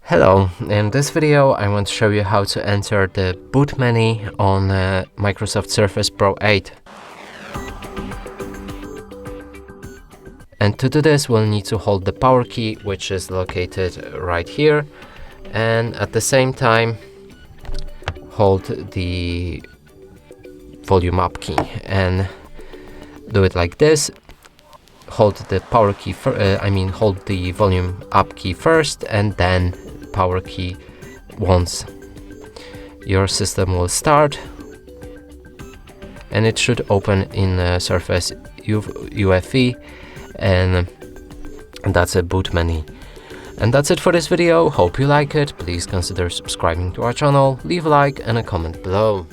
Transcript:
Hello, in this video I want to show you how to enter the boot menu on Microsoft Surface Pro 8. And to do this we'll need to hold the power key, which is located right here, and at the same time hold the volume up key and do it like this. Hold the power key hold the volume up key first and then power key once. Your system will start and it should open in Surface UEFI, and that's a boot menu. And that's it for this video. Hope you like it. Please consider subscribing to our channel, leave a like and a comment below.